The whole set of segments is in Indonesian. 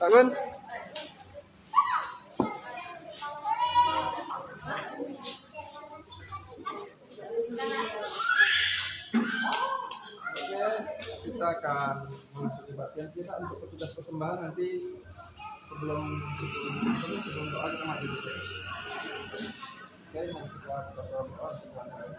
Pak Gun. Kita akan memasuki bagian kita untuk petugas persembahan nanti sebelum doa kita maju. Oke, mau kita berdoa sebentar.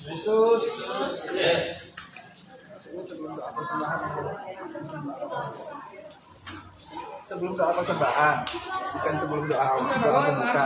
Yesus, sebelum doa persembahan, bukan sebelum doa pembuka.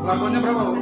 Laporannya berapa, Bu?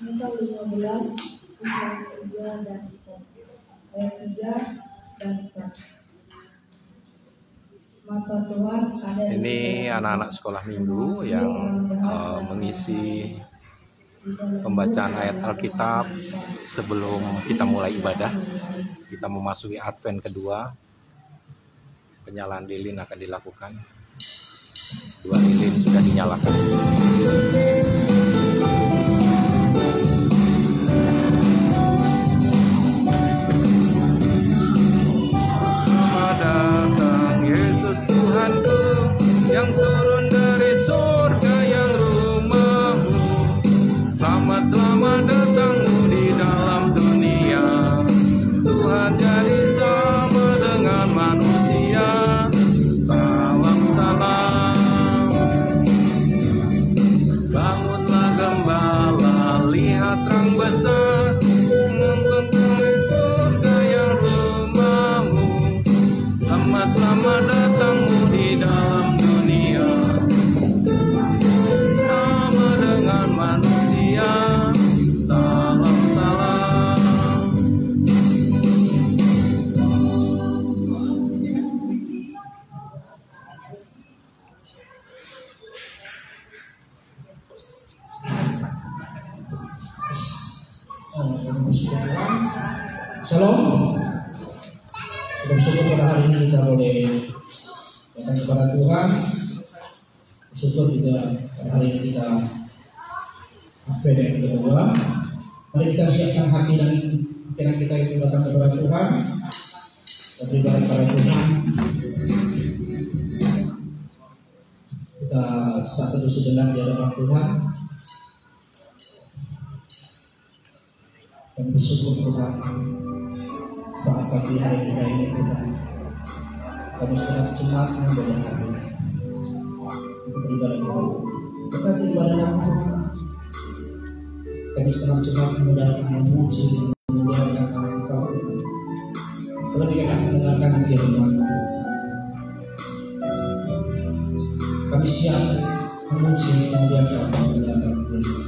Misal 15, misal 3 dan 4. Ayat 3 dan 4. mata Tuhan ada di Ini segala anak-anak tempat. sekolah minggu Termasuk yang orang jahat dan mengisi di dalam pembacaan rumah ayat adalah Alkitab Tuhan. sebelum kita mulai ibadah. Kita memasuki Advent kedua. Penyalaan lilin akan dilakukan. 2 lilin sudah dinyalakan. Selamat datang Yesus Tuhanku, yang turun dari surga yang rumahmu. Selamat datangmu di dalam dunia. Tuhan jadi sama dengan manusia. Salam salam. Bangunlah gembala, lihat terang besar, membentang surga yang rumahmu. Selamat datangmu di dalam dunia. Sama dengan manusia. Salam salam. Shalom. Kita bersyukur pada hari ini kita boleh datang kepada Tuhan. Bersyukur juga pada hari ini kita Advent yang kedua. Mari kita siapkan hati dan pikiran kita itu datang kepada Tuhan. Kita beribadah kepada Tuhan. Kita satu sejenak di hadapan Tuhan. Dan bersyukur Tuhan saat pagi hari kita ini Tuhan kami sekarang cemat membawa hati untuk beribadah kepada Tuhan. Berkati ibadah kami Tuhan, kami sekarang cemat memudahkan memuji memuliakan nama Engkau Tuhan. Terlebih akan mendengarkan firman Tuhan. Kami siap memuji memuliakan memuliakan firman.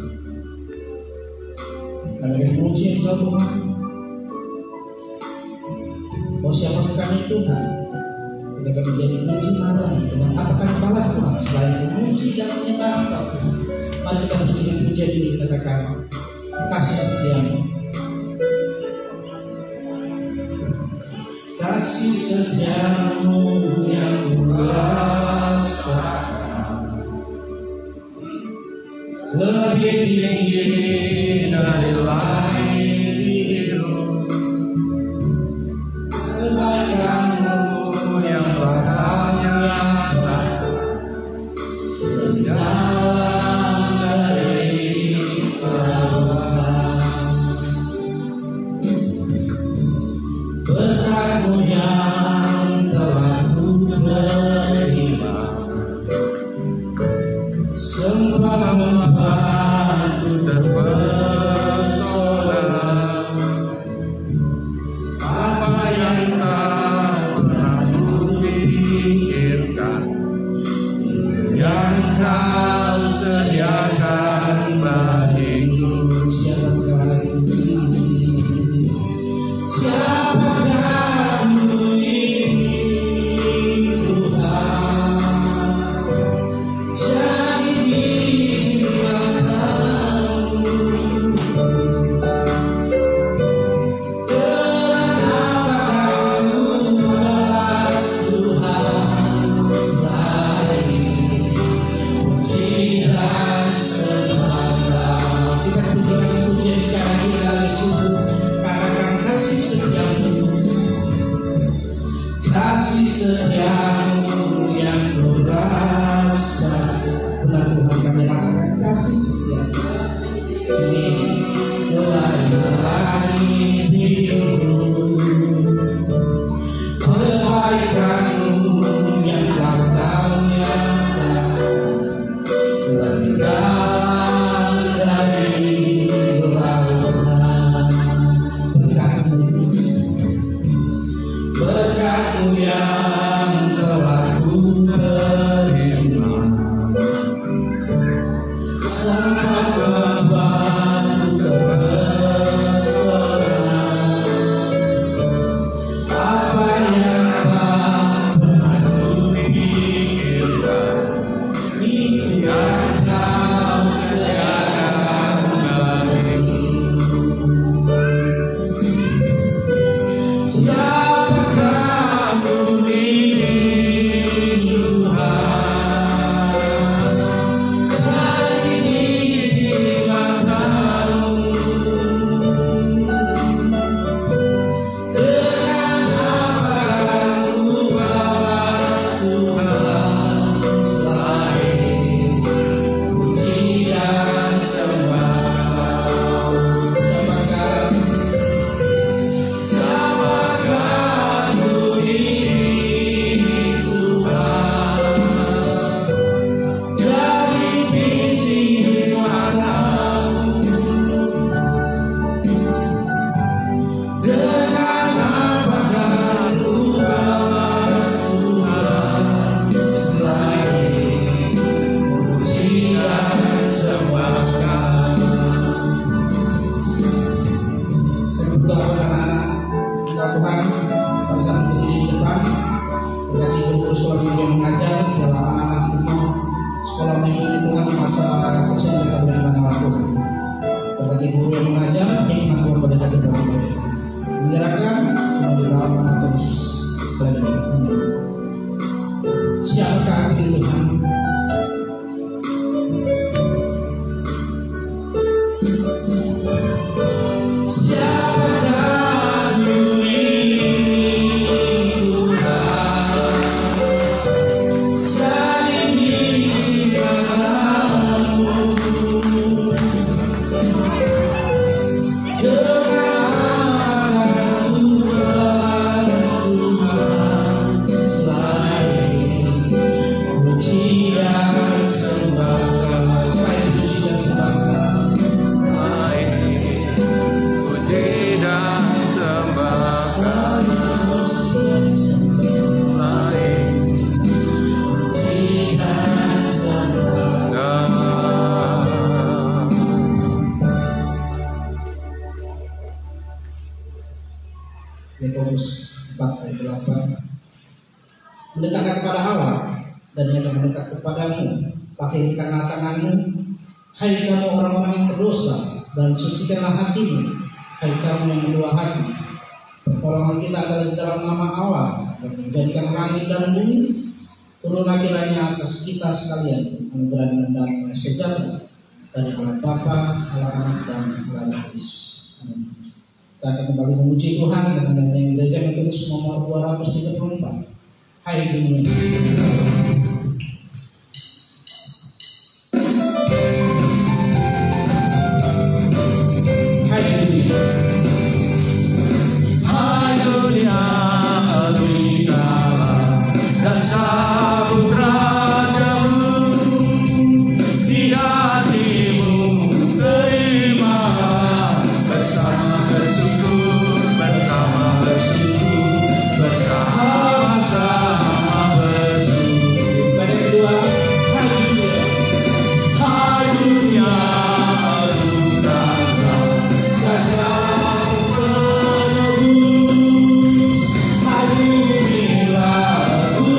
Kami akan memuji Engkau Tuhan. Kau siapkan kami Tuhan. Kita akan menjadi uji marah. Dengan apa kami balas Tuhan selain memuji dan menyembah Engkau Tuhan. Mari kita memuji dan puja diri, katakan kasih setiamu. Kasih setiamu yang merasakan lebih tinggi dari langit biru. Kebaikanmu yang bakal nyata dalam dari Tuhan. Berkat-Mu yang telah ku terima, sembah membantu terpesona. Apa yang tak pernah kupikirkan, yang Kau sediakan bagiku. Siapakah Ku ini Tuhan, jadi biji matamu. Kenapa Ku balas Tuhan selain puji dan sembah? sekolah minggu ini Tuhan masa kecil mereka benar-benar melakukan. Bagi guru yang mengajar, hikmat Tuhan pada hati mereka. Menyerahkan semua di dalam nama Tuhan Yesus. Siapakah aku Tuhan? Yakobus 4:8 mendekatkan kepada Allah dan yang mendekat kepadamu tahir karena tanganmu, hai kamu orang-orang yang berdosa, dan sucikanlah hatimu, hai kamu yang berdua hati. Pertolongan kita adalah di dalam nama Allah dan menjadikan langit dan bumi. Turunlah kiranya atas kita sekalian anugerah dan damai sejahtera dari Allah Bapa, Allah Anak dan Allah Roh Kudus. Amin. Kita akan kembali memuji Tuhan dengan nyanyian gereja yang tulis nomor 234. Hai dunia. Hai dunia. Hai dunia, berikanlah dan sabuk rajamu di hatimu, terimalah bersama bersyukur, bersama-sama bersyukur. Pada kedua, hai dunia. Hai dunia, alukanlah dan kau penebus. Hai bumi lagu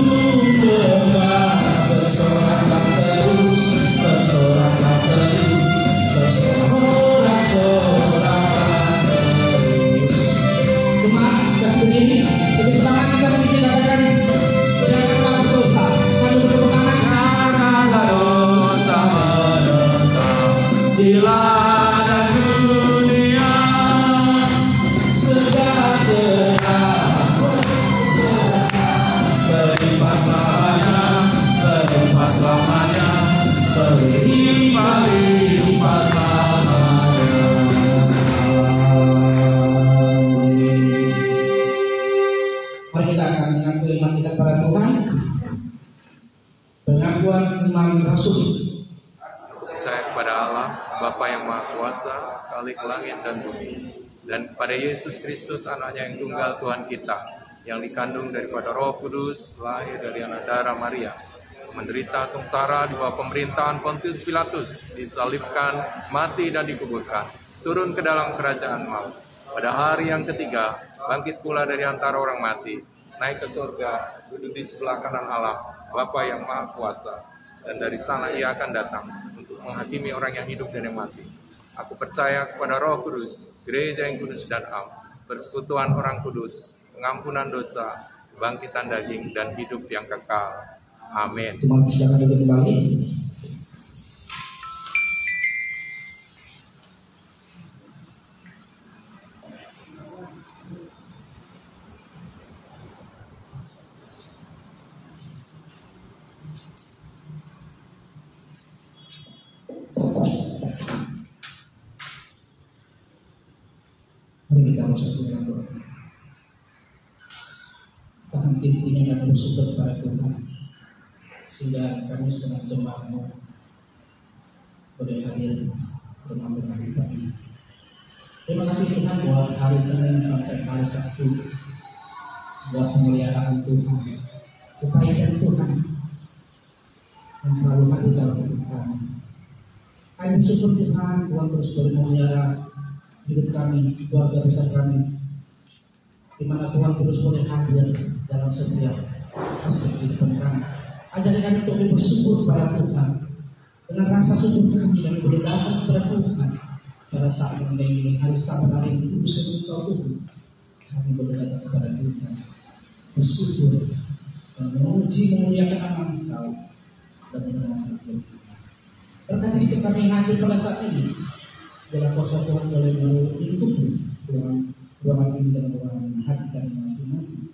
lembah, bersoraklah terus, bersoraklah terus, bersorak-soraklah terus. Jemaat dan berdiri, lebih semangat kita menjadikan janganlah berdosa. Sambil bertepuk tangan. Janganlah dosa menentang di ladang dunia, sejahtera berlimpah selamanya, berlimpah selamanya, berlimpah selamanya. Mari kita akan mengaku iman kita kepada Tuhan. Pengakuan iman Rasul. Percaya kepada Allah, Bapa yang Maha Kuasa, Khalik langit dan bumi, dan kepada Yesus Kristus, anaknya yang tunggal Tuhan kita, yang dikandung daripada Roh Kudus, lahir dari anak darah Maria, menderita sengsara di bawah pemerintahan Pontius Pilatus, disalibkan, mati dan dikuburkan, turun ke dalam kerajaan maut. Pada hari yang ketiga, bangkit pula dari antara orang mati, naik ke surga, duduk di sebelah kanan Allah, Bapa yang Maha Kuasa, dan dari sana ia akan datang untuk menghakimi orang yang hidup dan yang mati. Aku percaya kepada Roh Kudus, gereja yang kudus dan am, persekutuan orang kudus, pengampunan dosa, kebangkitan daging, dan hidup yang kekal. Amin. Jemaat silakan duduk kembali. Mari kita masuk ke doa. Tahan tintinya dan bersyukur kepada Tuhan, sehingga kami setengah jemaatmu boleh hadir bersama kami. Terima kasih Tuhan buat hari Senin sampai hari Sabtu, buat pemeliharaan Tuhan, kebaikan Tuhan yang selalu hadir dalam hidup kami. Kami bersyukur Tuhan, Tuhan terus memelihara hidup kami, keluarga besar kami, di mana Tuhan terus boleh hadir dalam setiap aspek kehidupan kami. Ajari kami untuk bersyukur pada Tuhan dengan rasa syukur kami dan berdoa kepada Tuhan pada saat mengenai hari Sabat hari yang kudus dan Engkau Tuhan, kami berdoa kepada Tuhan, bersyukur dan memuji memuliakan nama Engkau dan mengenal Tuhan. Berkati setiap kami yang hadir pada saat ini, biarlah kuasa Tuhan boleh melingkupi ruangan ini dan ruangan hati kami masing-masing.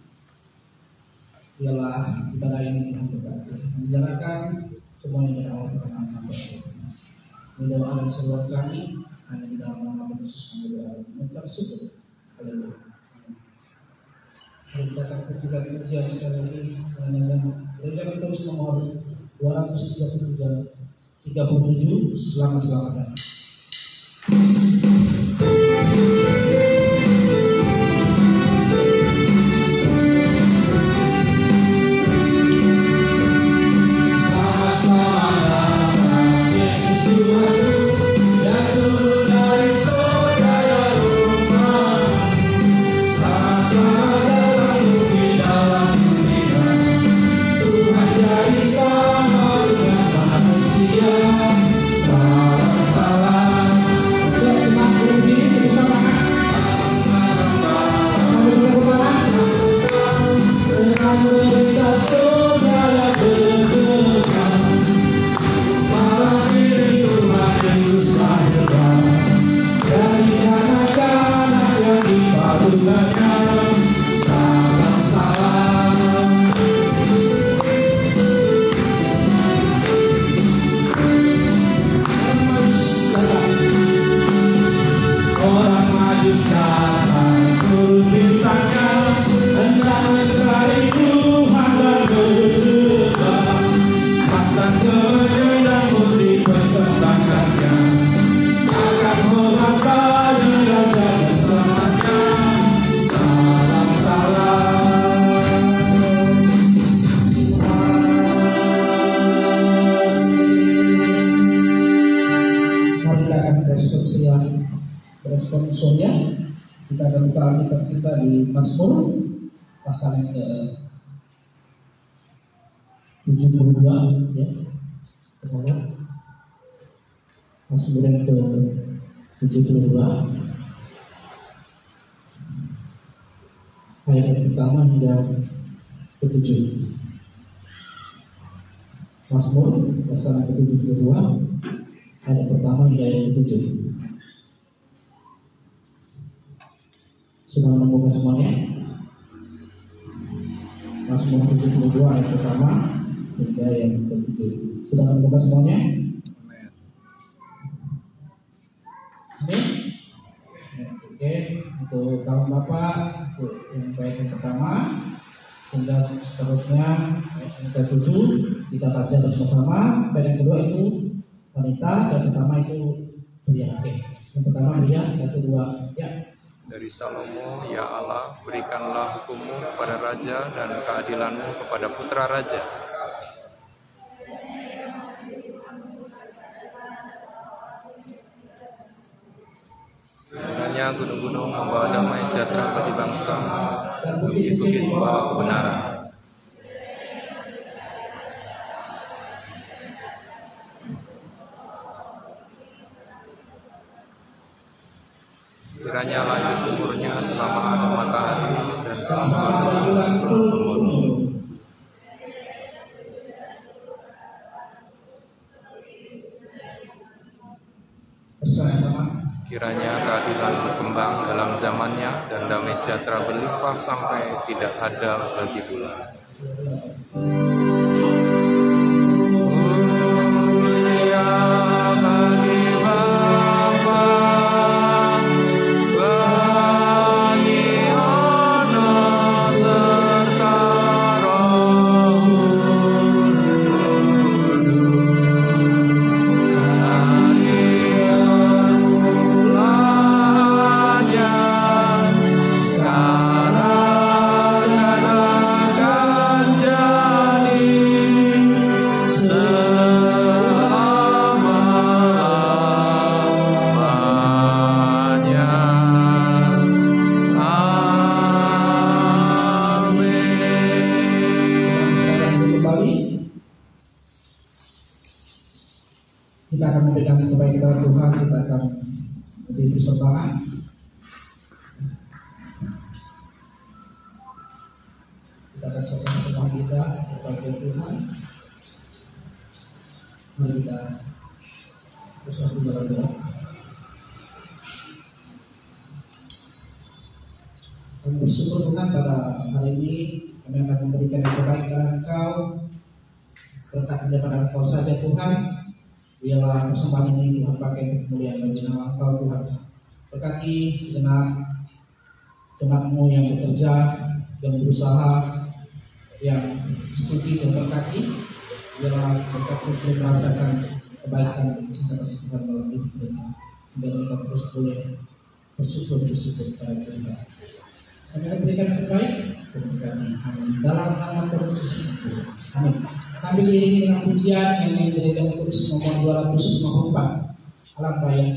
Biarlah ibadah ini Tuhan berkati, menjalankan semuanya dari awal pertengahan sampai akhir. Ini doa dan seruan kami hanya di dalam nama Tuhan Yesus kami berdoa mengucap syukur. Haleluya. Mari kita akan pujian sekali lagi dengan gereja terus nomor 237. Selamat datang. Kita akan buka Alkitab kita di Mazmur pasal yang ke-72 ya. Mazmur yang ke-72 ayat yang pertama hingga ke-7. Mazmur pasal yang ke-72 ayat pertama hingga ayat ke-7. Sudah menemukan semuanya? Mazmur 72 ayat pertama hingga yang ke-7. Sudah menemukan semuanya? Amin. Oke, untuk kawan Bapak, untuk yang baik yang pertama, sehingga seterusnya yang ke-7 kita baca bersama-sama. Dan yang kedua itu wanita, dan pertama itu pria. Oke, yang pertama pria, yang kedua ya. Dari Salomo, ya Allah, berikanlah hukum-Mu kepada raja dan keadilan-Mu kepada putra raja. Kiranya gunung-gunung membawa damai sejahtera bagi bangsa, dan bukit-bukit membawa kebenaran. Kiranya lanjut umurnya selama ada matahari dan selama ada bulan turun-temurun. Kiranya keadilan berkembang dalam zamannya dan damai sejahtera berlimpah sampai tidak ada lagi bulan. Sekarang Kita akan memberikan yang terbaik kepada Tuhan. Kita akan menjadi persembahan. Kita akan serahkan semua kita kepada Tuhan. Mari kita bersatu dalam doa. Kami bersyukur Tuhan pada hari ini kami akan memberikan yang terbaik kepada Engkau. Berkat daripada Engkau saja Tuhan. Biarlah persembahan ini Tuhan pakai untuk kemuliaan bagi nama Engkau Tuhan. Berkati segenap jemaat-Mu yang bekerja, yang berusaha, yang studi dan berkati. Biarlah mereka terus boleh merasakan kebaikan dan cinta kasih Tuhan dalam hidup mereka. Sehingga mereka terus boleh bersyukur kepada Tuhan. Kami akan berikan yang terbaik. Amin. Dalam nama Yesus. Amin. Sambil diiringi dengan pujian yang dari Gereja Metodis nomor 254. Alam Raya.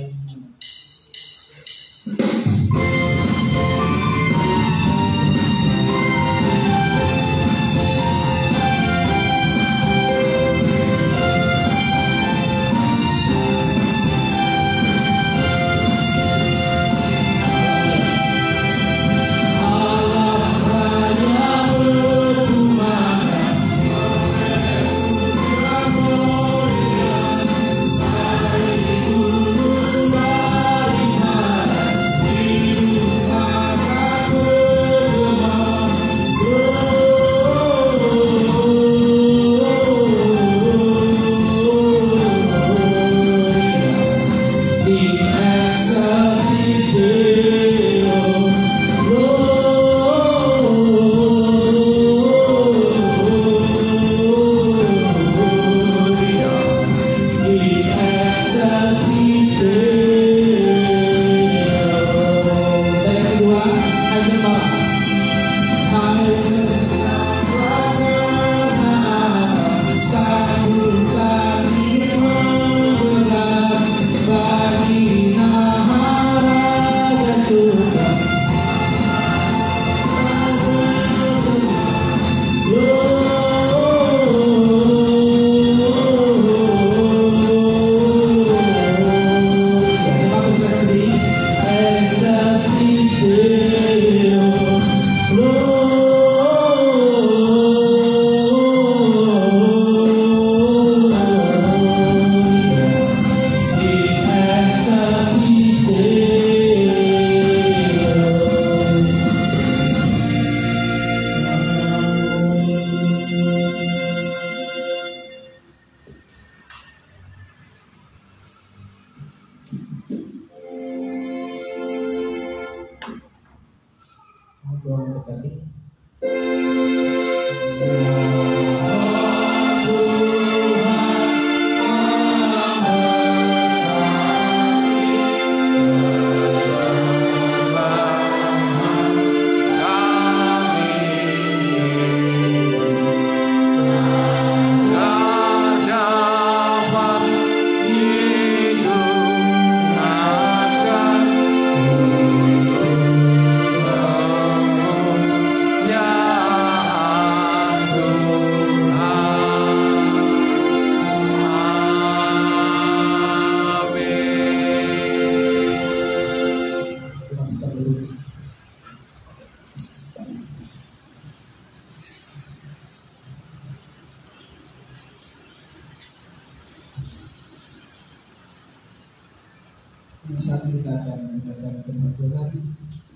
Saat kita akan mendengarkan firman Tuhan,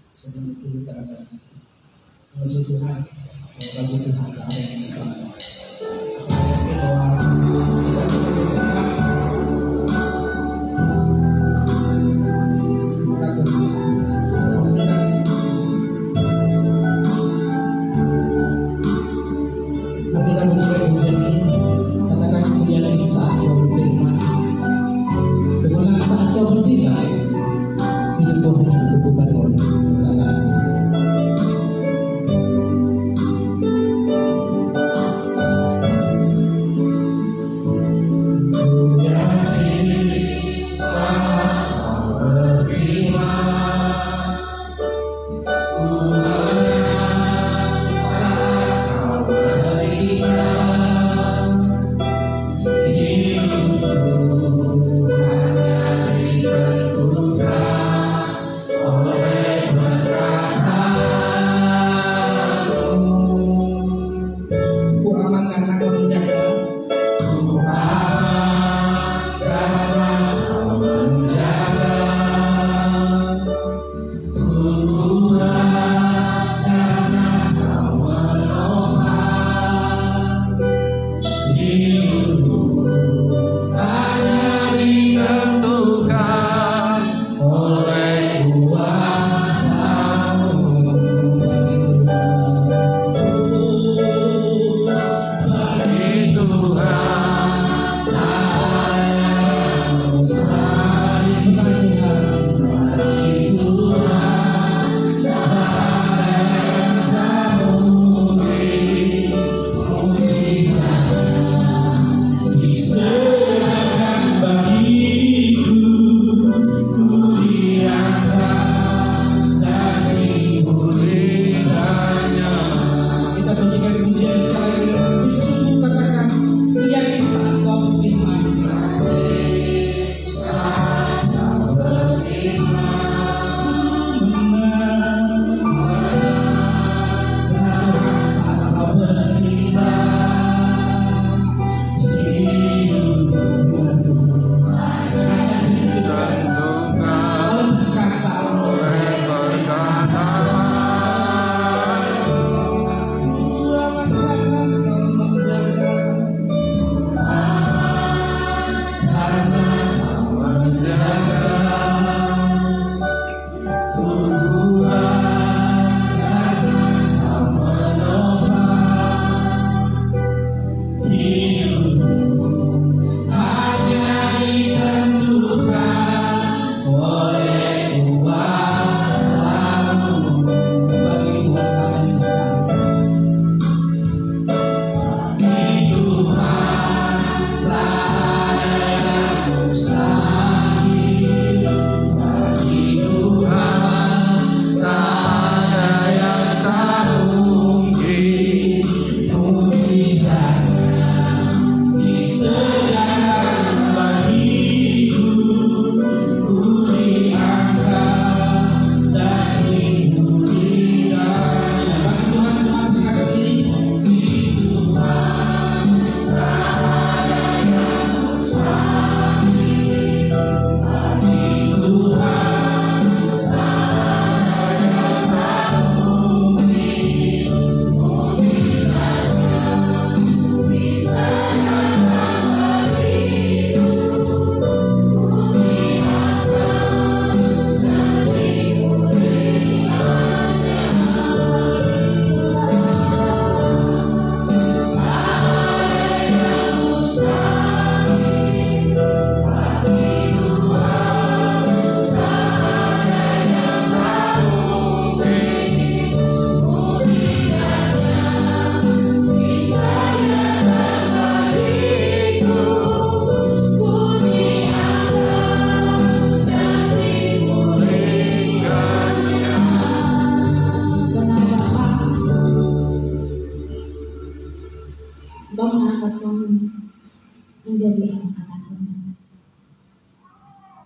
sebelum itu kita akan memuji Tuhan, bagi Tuhan ada yang istimewa. Bahwa kita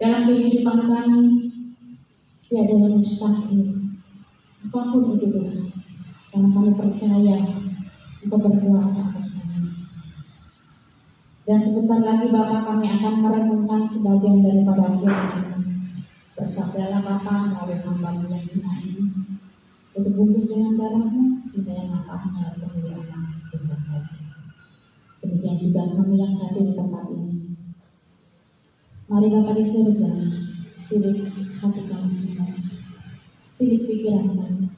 dalam kehidupan kami tiada yang mustahil. Apapun itu Tuhan, karena kami percaya Engkau berkuasa atas kami. Dan sebentar lagi Bapa, kami akan merenungkan sebagian daripada firman. Bersabdalah Bapa melalui hamba-Mu yang hina ini, untuk bungkus dengan darah-Mu sehingga yang manfaatnya kemuliaan Tuhan saja. Demikian juga kami yang hadir di tempat ini. Mari Bapa di surga, pilih hati kami semua, pilih pikiran kami,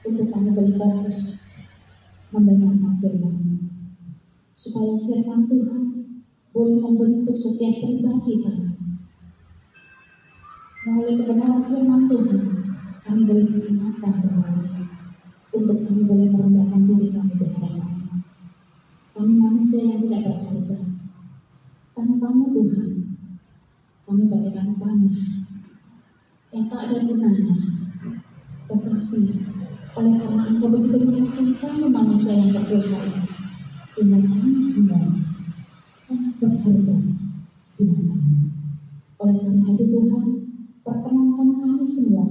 untuk kami boleh fokus mendengarkan firman-Mu, supaya firman Tuhan boleh membentuk setiap pribadi kami. Melalui kebenaran firman Tuhan, kami boleh diingatkan kembali, untuk kami boleh merendahkan diri kami di hadapan-Mu. Kami manusia yang tidak berharga. Tanpa-Mu Tuhan, kami bagaikan tanah yang tak ada gunanya. Tetapi oleh karena Engkau begitu mengasihi kami manusia yang berdosa ini, sehingga kami semua sangat berharga di hadapan-Mu. Oleh karena itu Tuhan, perkenankan kami semua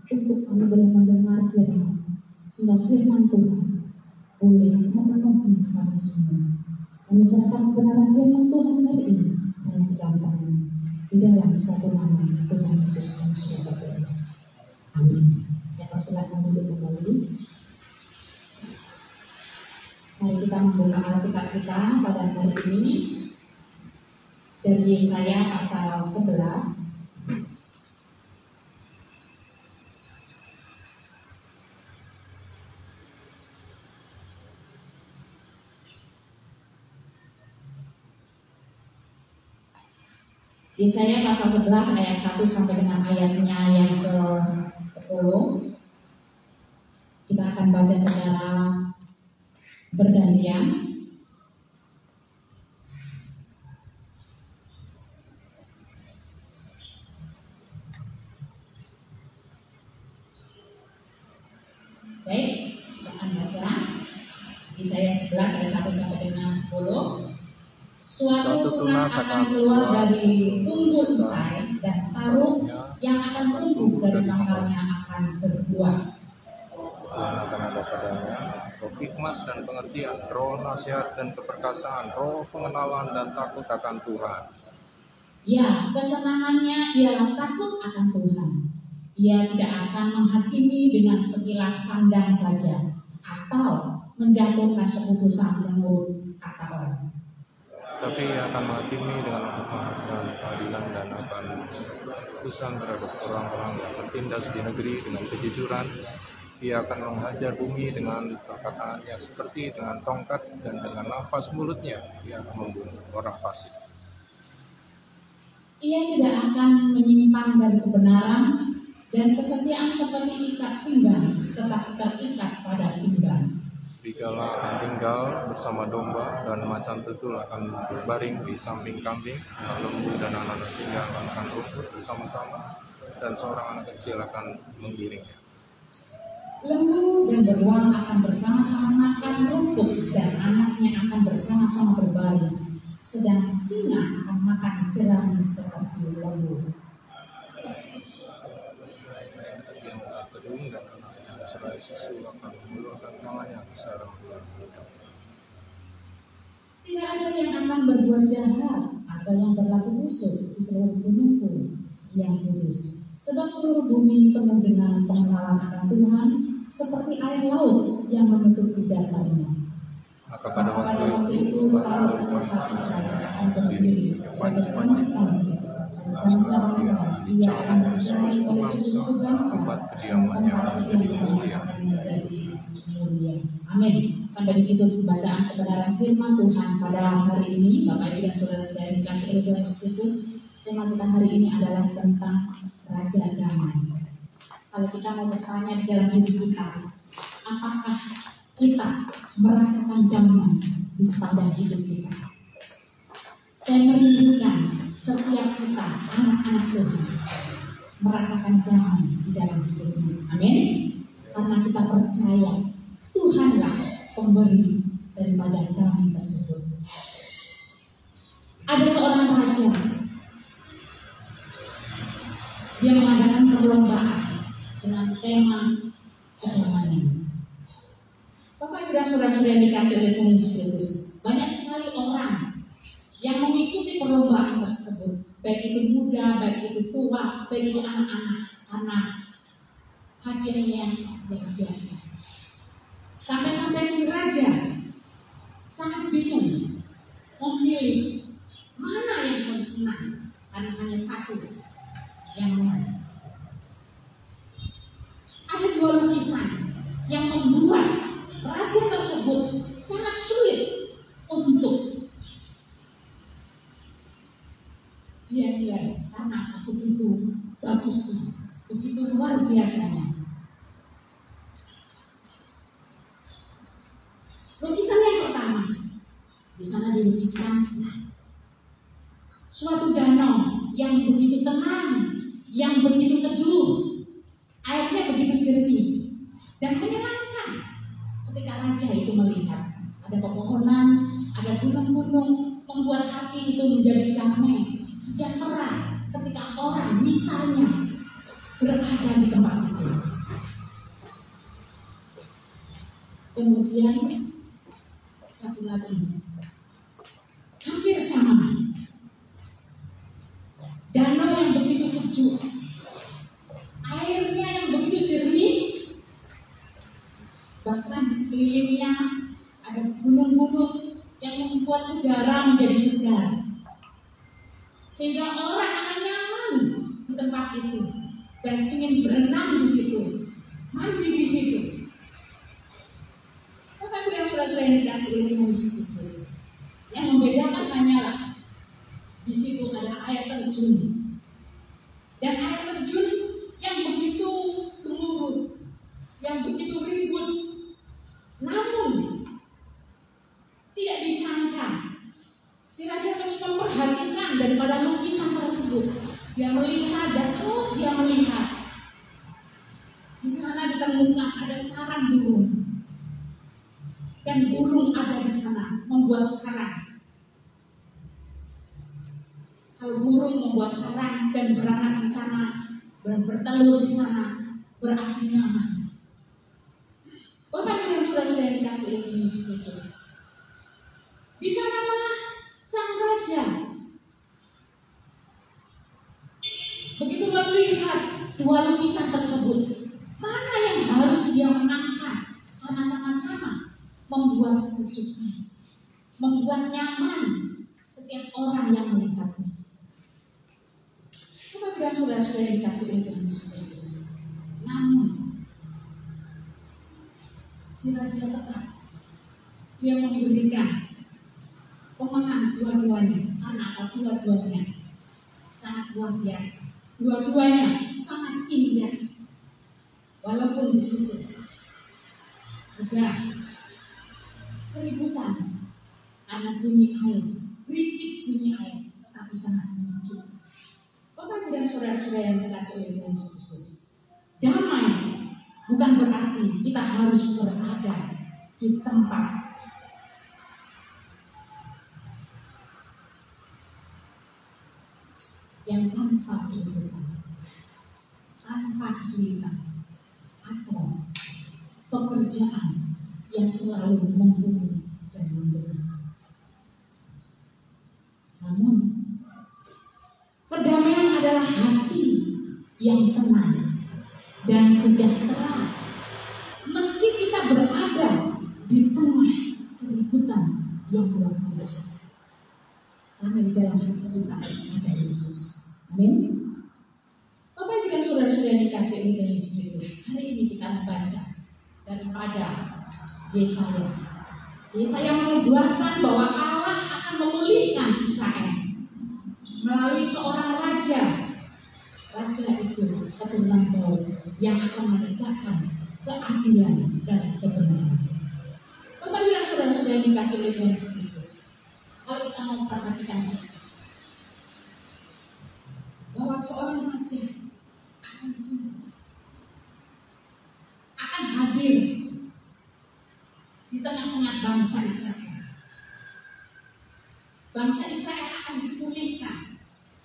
untuk kami boleh mendengar firman, sehingga firman Tuhan boleh memenuhi kami semua. Kami serahkan kebenaran firman Tuhan hari ini hanya ke dalam tangan, di dalam satu nama Tuhan Yesus yang sudah berdoa. Amin. Saya persilakan dulu kembali. Mari kita membuka Alkitab kita pada hari ini dari Yesaya pasal 11. Yesaya pasal 11 ayat 1 sampai dengan ayatnya yang ke-10. Kita akan baca secara bergantian. Baik, kita akan baca Yesaya 11 ayat 1 sampai dengan 10. Suatu tunas akan keluar dari tunggu Isai, dan taruh yang akan tumbuh dari pangkalnya akan berbuah. Dan akan ada padanya roh hikmat dan pengertian, roh nasihat dan keperkasaan, roh pengenalan dan takut akan Tuhan. Ya, kesenangannya ialah takut akan Tuhan. Ia tidak akan menghakimi dengan sekilas pandang saja, atau menjatuhkan keputusan menurut kata orang. Tapi ia akan menghakimi dengan hikmat dan keadilan, dan akan keputusan terhadap orang-orang yang bertindas di negeri dengan kejujuran. Ia akan menghajar bumi dengan perkataannya seperti dengan tongkat, dan dengan nafas mulutnya ia akan membunuh orang fasik. Ia tidak akan menyimpang dari kebenaran, dan kesetiaan seperti ikat pinggang tetap terikat pada pinggang. Serigala akan tinggal bersama domba, dan macan tutul akan berbaring di samping kambing, lembu dan anak singa akan makan rumput bersama-sama, dan seorang anak kecil akan menggiringnya. Lembu dan beruang akan bersama-sama makan rumput, dan anaknya akan bersama-sama berbaring, sedang singa akan makan jerami seperti lembu. Yang tak kedung dan anaknya berserai susu akan mengulurkan tangannya ke sarang ular. Tidak ada yang akan berbuat jahat atau yang berlaku busuk di seluruh gunungku yang kudus. Sebab seluruh bumi penuh dengan pengenalan akan Tuhan, seperti air laut yang menutupi dasarnya. Maka pada waktu itu baru rumah Israel akan berdiri sebagai panji-panji, dan bangsa-bangsa ia akan dicari oleh suku bangsa, tempat kediamannya menjadi mulia. Amin. Sampai di situ bacaan kebenaran firman Tuhan pada hari ini. Bapak Ibu dan saudara-saudara yang dikasihi oleh Tuhan Yesus Kristus, tema kita hari ini adalah tentang Raja Damai. Kalau kita mau bertanya di dalam hidup kita, apakah kita merasakan damai di sepanjang hidup kita? Saya merindukan setiap kita, anak-anak Tuhan, merasakan damai di dalam hidup ini. Amin. Karena kita percaya Tuhanlah pemberi daripada damai tersebut. Ada seorang raja dia mengadakan perlombaan dengan tema kedamaian. Bapak Ibu dan saudara-saudara yang dikasih oleh Tuhan Yesus Kristus, banyak sekali orang yang mengikuti perlombaan tersebut, baik itu muda, baik itu tua, baik itu anak-anak, karena hadiahnya yang sangat luar biasa. Sampai-sampai si raja sangat bingung memilih mana yang harus menang, karena hanya satu yang menang. Ada dua lukisan yang membuat raja tersebut sangat sulit untuk dia nilai, karena begitu bagusnya, begitu luar biasanya. Lukisan yang pertama, di sana dilukiskan suatu danau yang begitu tenang, yang begitu teduh, airnya begitu jernih dan menyenangkan. Ketika raja itu melihat ada pepohonan, ada gunung-gunung, membuat hati itu menjadi damai, sejahtera ketika orang misalnya berada di tempat itu. Kemudian satu lagi, hampir sama, danau yang begitu sejuk, airnya yang begitu jernih, bahkan di sekelilingnya ada gunung-gunung yang membuat udara menjadi segar, sehingga orang akan nyaman di tempat itu dan ingin berenang di situ, mandi di situ. Bapak Ibu dan saudara-saudara yang dikasihi oleh Tuhan Yesus Kristus, yang membedakan hanyalah di situ ada air terjun, dan air terjun yang begitu gemuruh, yang begitu ribut. Namun tidak disangka si raja terus memperhatikan daripada lukisan tersebut. Dia melihat dan terus dia melihat. Di sana ditemukan ada sarang burung, dan burung ada di sana membuat sarang. Kalau burung membuat sarang dan beranak di sana, bertelur di sana, berarti nyaman. Bapak Ibu dan saudara-saudara yang dikasihi oleh Tuhan Yesus Kristus, di sanalah sang raja begitu melihat dua lukisan tersebut, mana yang harus dia menangkan, karena sama-sama membuat sejuknya, membuat nyaman setiap orang yang melihatnya. Bapak Ibu dan saudara-saudara yang dikasihi oleh Tuhan Yesus Kristus, namun si raja tetap dia memberikan pemenang dua-duanya, karena dua-duanya sangat luar biasa, dua-duanya sangat indah. Walaupun di situ ada keributan karena bunyi air, berisik bunyi air, tetapi sangat menyejuk. Bapak Ibu dan saudara-saudara yang dikasihi oleh Tuhan Yesus Kristus, damai bukan berarti kita harus berada di tempat yang tanpa kesulitan, atau pekerjaan yang selalu membunuh dan menderita. Namun perdamaian adalah hati yang tenang dan sejahtera, meski kita berada di tengah keributan yang luar biasa, karena di dalam hati kita ada Yesus. Amin. Bapak Ibu dan saudara-saudara yang dikasihi oleh Tuhan Yesus Kristus, hari ini kita membaca daripada Yesaya. Yesaya menubuatkan bahwa Allah akan memulihkan Israel melalui seorang raja. Raja itu keturunan Daud yang akan menegakkan keadilan dan kebenaran. Bapak Ibu dan saudara-saudara yang dikasihi oleh Tuhan Yesus Kristus, kalau kita mau perhatikan bahwa seorang raja akan hadir di tengah-tengah bangsa Israel. Bangsa Israel akan dipulihkan.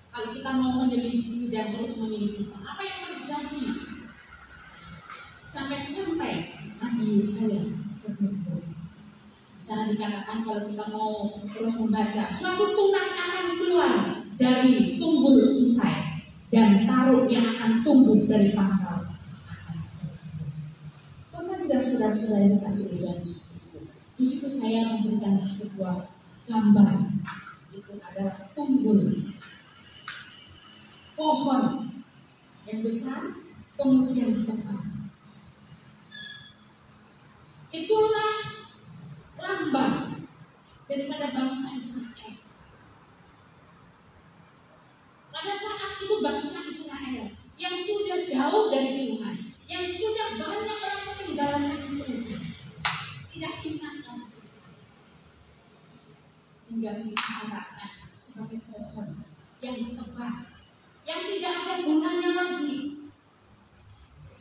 Kalau kita mau menyelidiki dan terus menyelidiki apa yang terjadi sampai Nabi Yesaya bernubuat. Sana dikatakan kalau kita mau terus membaca, suatu tunas akan keluar dari tunggul Isai dan taruh yang akan tumbuh dari pangkal. Bapak dan saudara-saudara yang dikasihi Tuhan, di situ saya memberikan sebuah gambar. Itu adalah tunggul pohon yang besar, kemudian ditebang. Itulah lambang daripada bangsa Israel. Pada saat itu bangsa Israel yang sudah jauh dari Tuhan, yang sudah banyak orang meninggalkan Tuhan, tidak ingat lagi, hingga diarahkan sebagai pohon yang ditebang, yang tidak ada gunanya lagi,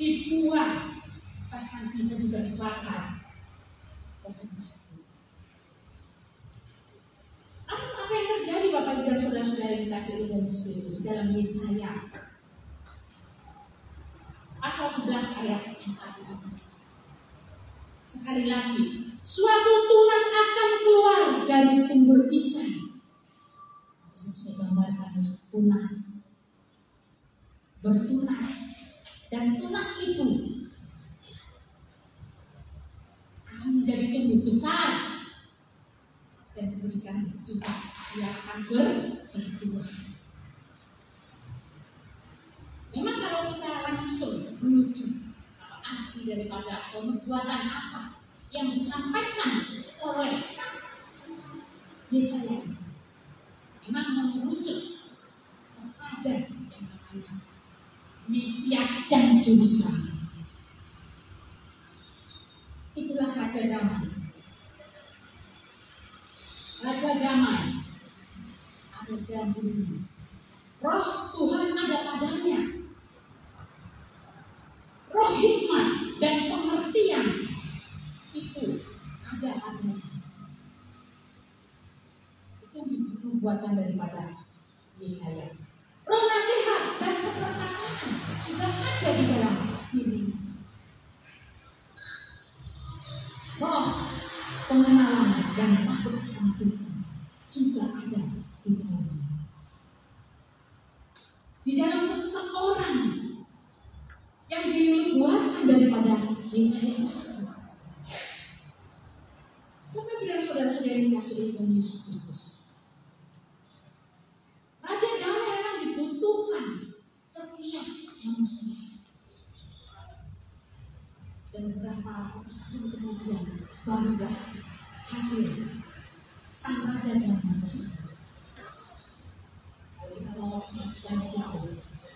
dibuang, bahkan bisa juga dibakar pohon tersebut. Apa yang terjadi Bapak Ibu dan saudara-saudara yang dikasihi Tuhan Yesus Kristus di dalam Yesaya pasal 11 ayat yang 1. Sekali lagi, suatu tunas akan keluar dari tunggul Isai. Saya gambarkan tunas, bertunas, dan tunas itu akan menjadi tumbuh besar dan diberikan juga dia akan berbuah. Memang kalau kita langsung menuju arti daripada perbuatan apa yang disampaikan oleh Yesaya, memang merujuk kepada yang namanya Mesias dan Juru Selamat. Itulah Raja Damai. Raja Damai ada dalam bumi. Roh Tuhan ada padanya. Roh hikmat dan pengertian itu ada padanya. Itu dibuatkan daripada Yesaya. Roh nasihat dan keperkasaan juga ada di dalam dirinya. Roh pengenalan dan takut akan Tuhan juga ada di dalamnya. Di dalam seseorang yang dibuatkan daripada Yesaya tersebut. Bapak dan saudara-saudara yang dikasihi Tuhan Yesus Kristus, Raja Damai memang dibutuhkan setiap manusia. Dan beberapa tahun kemudian barulah hadir sang Raja Damai tersebut. Kalau kita mau masukkan siapa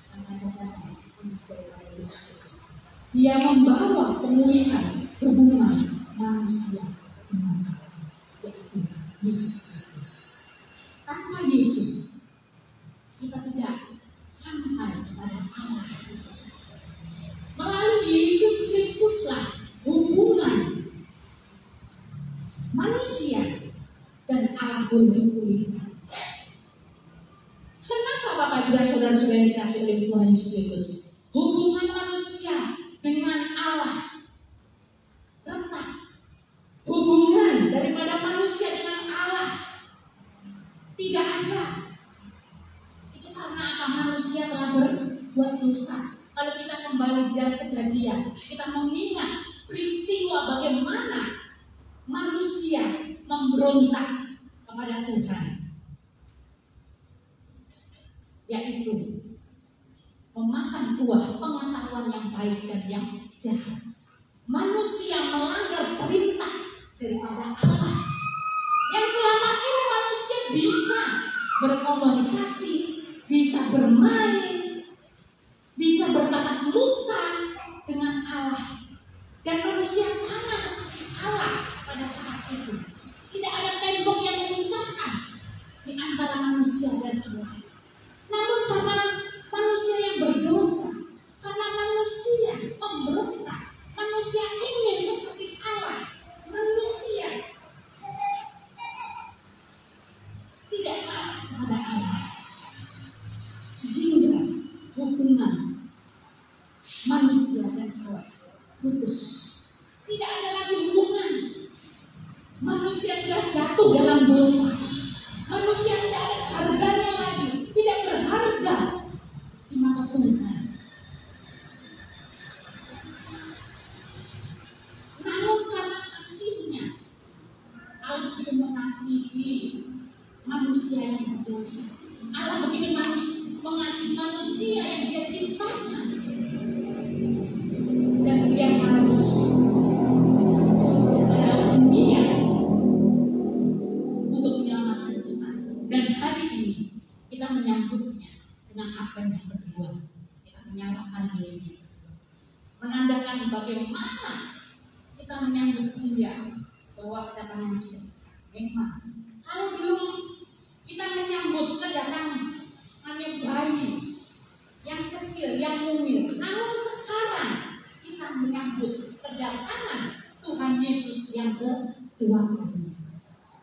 sang Raja Damai, dia membawa pemulihan hubungan manusia dengan Allah, yaitu Yesus Kristus. Tanpa Yesus kita tidak sampai kepada Allah. Melalui Yesus Kristuslah hubungan manusia dan Allah boleh dipulihkan. Kenapa Bapak Ibu dan saudara-saudara yang dikasihi oleh Tuhan Yesus Kristus? Hubungan manusia dengan Allah retak. Hubungan daripada manusia dengan Allah tidak ada. Itu karena apa? Manusia telah berbuat dosa. Kalau kita kembali di dalam Kejadian, kita mengingat peristiwa bagaimana manusia memberontak kepada Tuhan, yaitu memakan buah pengetahuan yang baik dan yang jahat. Manusia melanggar perintah daripada Allah. Yang selama ini manusia bisa berkomunikasi, bisa bermain, bisa bertatap muka dengan Allah. Dan manusia sama seperti Allah pada saat itu. Tidak ada tembok yang memisahkan di antara manusia dan Allah. Namun karena manusia yang berdosa, karena manusia pemberontak, manusia ingin seperti Allah, manusia tidak taat kepada Allah. sehingga hubungan manusia dan Allah putus. Tidak ada lagi hubungan. Manusia sudah jatuh dalam dosa. Manusia tidak ada harganya lagi, tidak berharga di mata Tuhan. Namun karena kasihnya, Allah begitu mengasihi manusia yang berdosa. Allah begitu mengasihi manusia yang Dia ciptakan, dan Dia harus dalam dunia untuk menyelamatkan kita. Dan hari ini kita menyambutnya dengan apa yang kedua, kita menyalakan diri, menandakan bagaimana kita menyambut Dia bahwa kedatangan Dia. Memang kalau dulu kita menyambut kedatangan hanya bayi yang kecil, yang mungil, namun sekarang kita menyambut kedatangan Tuhan Yesus yang kedua kali.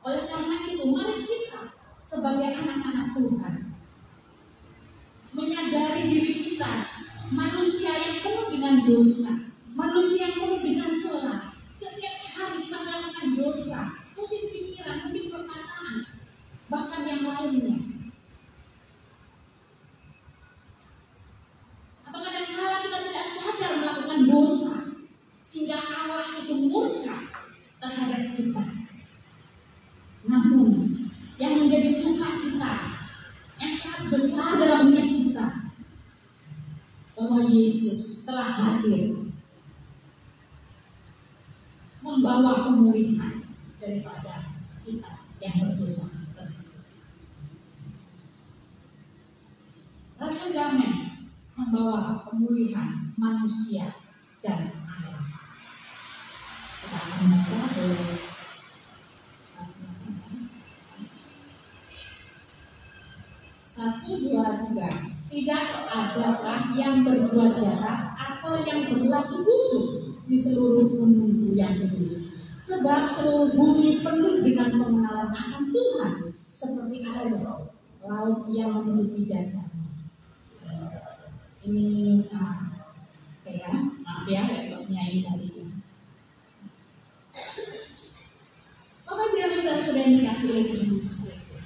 Oleh karena itu, mari kita sebagai anak-anak Tuhan menyadari diri kita manusia yang penuh dengan dosa, manusia yang penuh dengan celah. Setiap hari kita melakukan dosa, mungkin pikiran, mungkin perkataan, bahkan yang lainnya. Atau kadang-kala kita tidak sadar melakukan dosa, sehingga Allah itu murka terhadap kita. Namun yang menjadi sukacita yang sangat besar dalam hidup kita, bahwa Yesus telah hadir membawa pemulihan daripada kita yang berdosa tersebut. Raja Damai membawa pemulihan manusia dan Allah. Kita akan baca oleh 1, 2, 3. Tidak adakah yang berbuat jahat atau yang berlaku busuk di seluruh penunggu yang kudus. Sebab seluruh bumi penuh dengan pengenalan akan Tuhan, seperti air laut yang menutupi dasarnya. Ini sama kayak maaf ya laptopnya ini tadi. Bapak bilang saudara-saudara yang dikasih oleh Tuhan Yesus Kristus.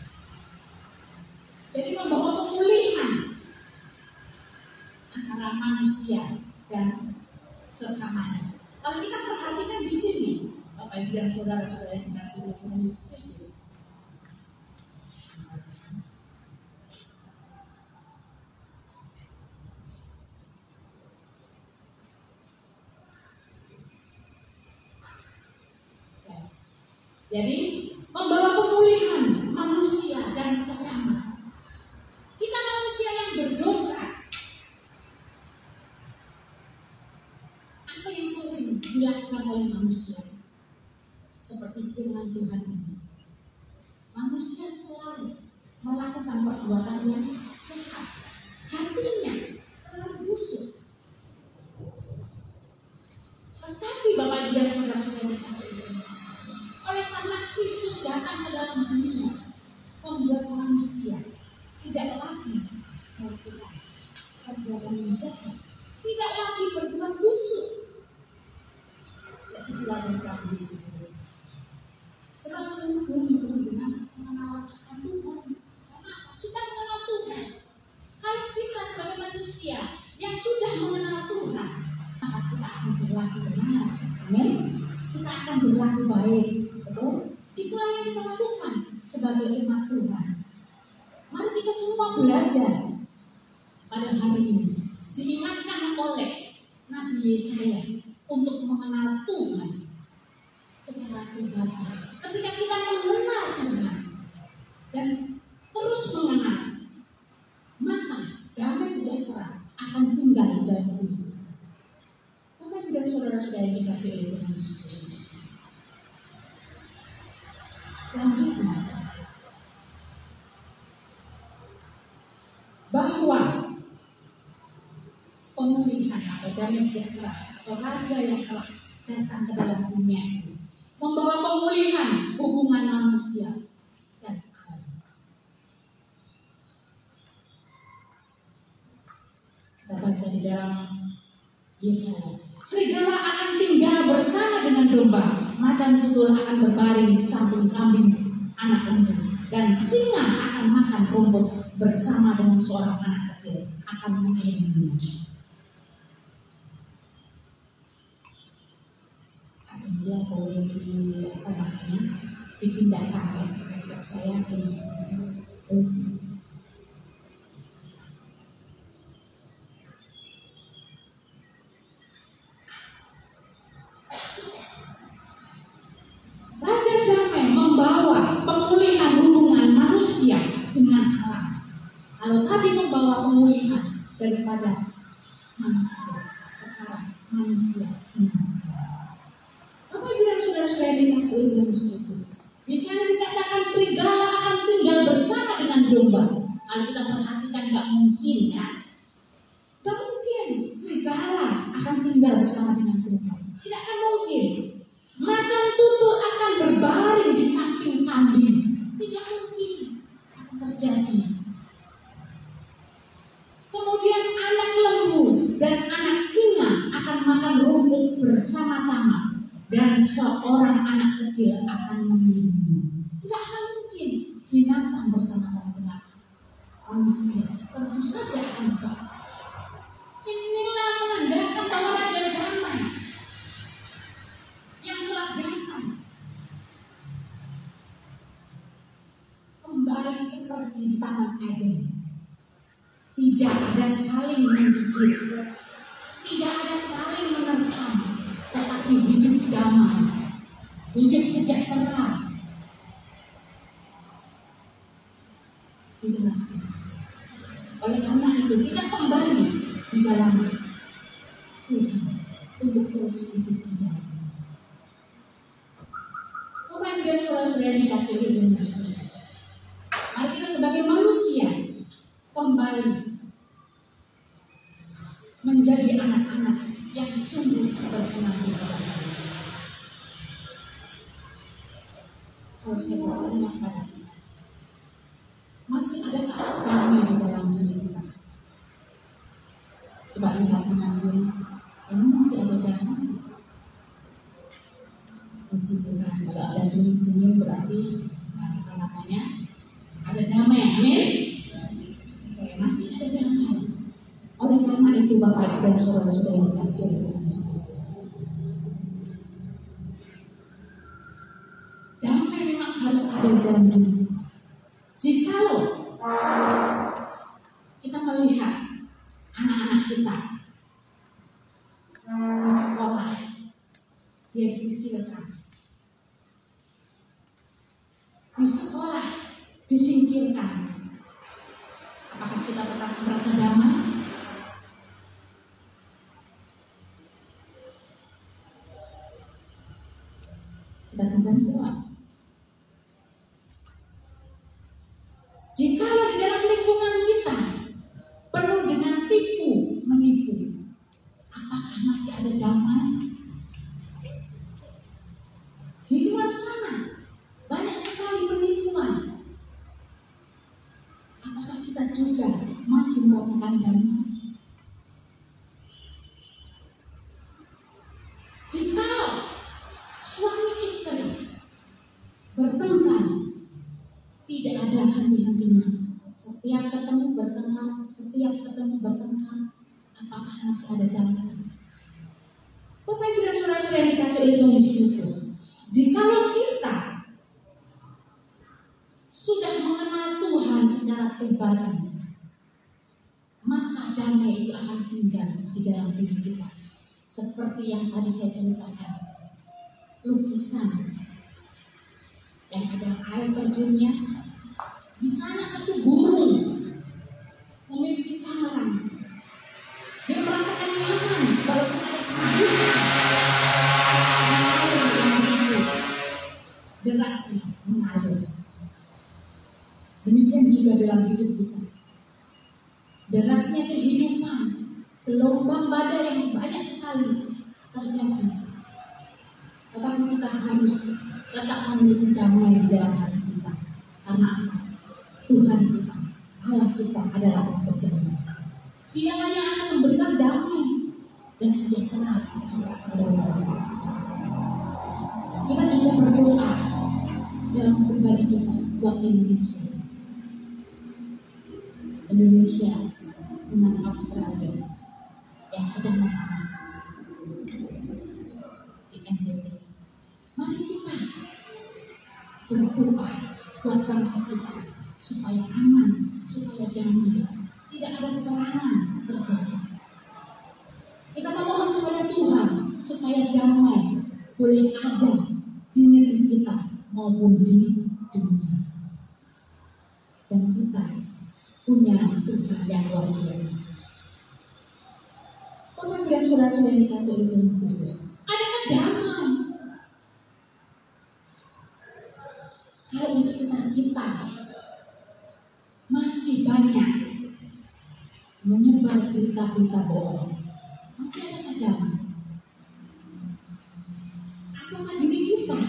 Jadi membawa pemulihan antara manusia dan sesamanya. Kalau kita perhatikan di sini, Bapak Ibu dan saudara-saudara yang dikasih oleh Tuhan Yesus Kristus, jadi membawa pemulihan manusia dan sesama. Kita manusia yang berdosa. Apa yang sering dilakukan oleh manusia? Seperti firman Tuhan ini. Manusia selalu melakukan perbuatan yang jahat. Hatinya selalu busuk. Tetapi Bapak Ibu dan saudara-saudara yang dikasihi oleh Yesus, oleh karena Kristus datang ke dalam dunia, membuat manusia tidak lagi melakukan perbuatan yang jahat, tidak lagi berbuat busuk. Itulah yang kami disebut. Sebab seluruh bumi penuh dengan pengenalan akan Tuhan. Karena sudah mengenal Tuhan. Kalau kita sebagai manusia yang sudah mengenal Tuhan, maka kita akan berlaku benar. Amin. Kita akan berlaku baik. Betul? Itulah yang kita lakukan sebagai umat Tuhan. Mari kita semua belajar pada hari ini. Diingatkan oleh Nabi Yesaya untuk mengenal Tuhan secara pribadi. Ketika kita mengenal Tuhan dan terus mengenal, maka damai sejahtera akan tinggal di dalam diri kita. Bapak Ibu dan saudara-saudara yang dikasihi oleh Tuhan Yesus Kristus. Selanjutnya, bahwa pemulihan atau damai sejahtera atau raja yang telah datang ke dalam dunia ini membawa pemulihan hubungan manusia dan Allah. baca di dalam Yesaya. Serigala akan tinggal bersama dengan domba, macan tutul akan berbaring di samping kambing anak lembu, dan singa akan makan rumput bersama dengan seorang anak kecil akan mengiringinya. Sebenarnya boleh dipindahkan ya, saya ini. Raja Damai membawa pemulihan hubungan manusia dengan alam. Kalau tadi membawa pemulihan daripada manusia, sekarang manusia dengan alam. Apa bilang saudara-saudara dikasih oleh Tuhan Yesus Kristus? Misalnya dikatakan serigala akan tinggal bersama dengan domba. Kalau kita perhatikan nggak mungkin ya. Tidak mungkin serigala akan tinggal bersama dengan domba. Tidak akan mungkin. Macan tutul akan berbaring di samping kambing. Tidak mungkin akan terjadi. Kemudian anak lembu dan anak singa akan makan rumput bersama-sama. Dan seorang anak kecil akan memilihnya. Tidak akan mungkin binatang bersama-sama dengan manusia. Tentu saja akan tidak. Inilah menandakan bahwa Raja Damai yang telah datang kembali seperti di Taman Eden. Tidak ada saling menggigit, tidak ada saling menerkam, tetapi hidup damai, hidup sejahtera. Itulah. Oleh karena itu kita kembali di dalam Tuhan untuk terus hidup di dalam. Bapak Ibu dan saudara-saudara dikasih oleh Tuhan Yesus. Mari kita sebagai manusia kembali menjadi anak-anak yang sungguh berkenan di hadapan Allah. Kalau saya bertanya pada masih adakah damai di dalam diri kita? Coba lihat mengambil, emang masih ada damai? Puji Tuhan, kalau ada senyum-senyum berarti apa namanya? Ada damai, amin? Oke, masih ada damai. Oleh karena itu Bapak Ibu dan saudara-saudara yang dikasihi oleh Tuhan Yesus Kristus, damai memang harus ada dalam diri. Jikalau kita melihat anak-anak kita di sekolah, dia dikecilkan, di sekolah disingkirkan, apakah kita tetap merasa damai? Kita bisa jawab. Jikalau di dalam lingkungan kita penuh dengan tipu menipu, apakah masih ada damai? Di luar sana banyak sekali penipuan. Apakah kita juga masih merasakan damai? Jikalau suami istri bertengkar, tidak ada henti-hentinya. Setiap ketemu bertengkar, setiap ketemu bertengkar, apakah masih ada damai? Bapak Ibu dan saudara-saudara yang dikasih oleh Tuhan Yesus Kristus, jikalau kita sudah mengenal Tuhan secara pribadi, maka damai itu akan tinggal di dalam diri kita. Seperti yang tadi saya ceritakan, lukisan yang ada air terjunnya, di sana tentu burung memiliki sarang, dia merasakan nyaman walaupun ada derasnya mengalir. Demikian juga dalam hidup kita, derasnya kehidupan, gelombang badai yang banyak sekali terjadi, tetapi kita harus tetap memiliki damai di dalam hati kita. Karena apa? Tuhan kita, Allah kita adalah Raja Damai. Dialah yang akan memberikan dan sejahtera untuk saudara. Kita juga berdoa dalam pribadi kita buat Indonesia. Indonesia dengan Australia yang sedang memanas di NTT. Mari kita berdoa buat bangsa kita supaya aman, supaya damai, tidak ada peperangan terjadi. Kita memohon kepada Tuhan supaya damai boleh ada di negeri kita maupun di dunia. Dan kita punya Tuhan yang luar biasa. Bapak dan saudara-saudara yang dikasih oleh Tuhan Kristus, adakah damai? Kalau di sekitar kita masih banyak menyebar berita-berita bohong, masih adakah damai? Apakah diri kita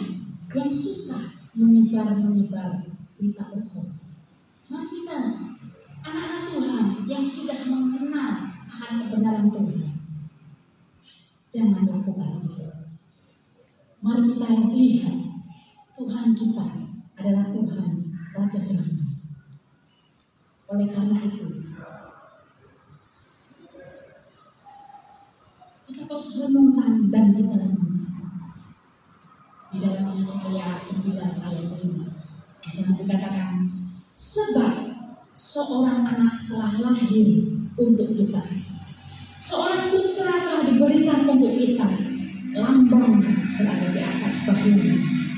yang suka menyebar berita bohong? Mari kita, anak-anak Tuhan yang sudah mengenal akan kebenaran Tuhan, jangan lakukan itu. Mari kita lihat Tuhan kita adalah Tuhan Raja Damai. Oleh karena itu, kita terus renungkan dan kita renungkan di dalam Yesaya 9 ayat 5. Di sana dikatakan, sebab seorang anak telah lahir untuk kita, seorang putra telah diberikan untuk kita, lambang berada di atas bahunya,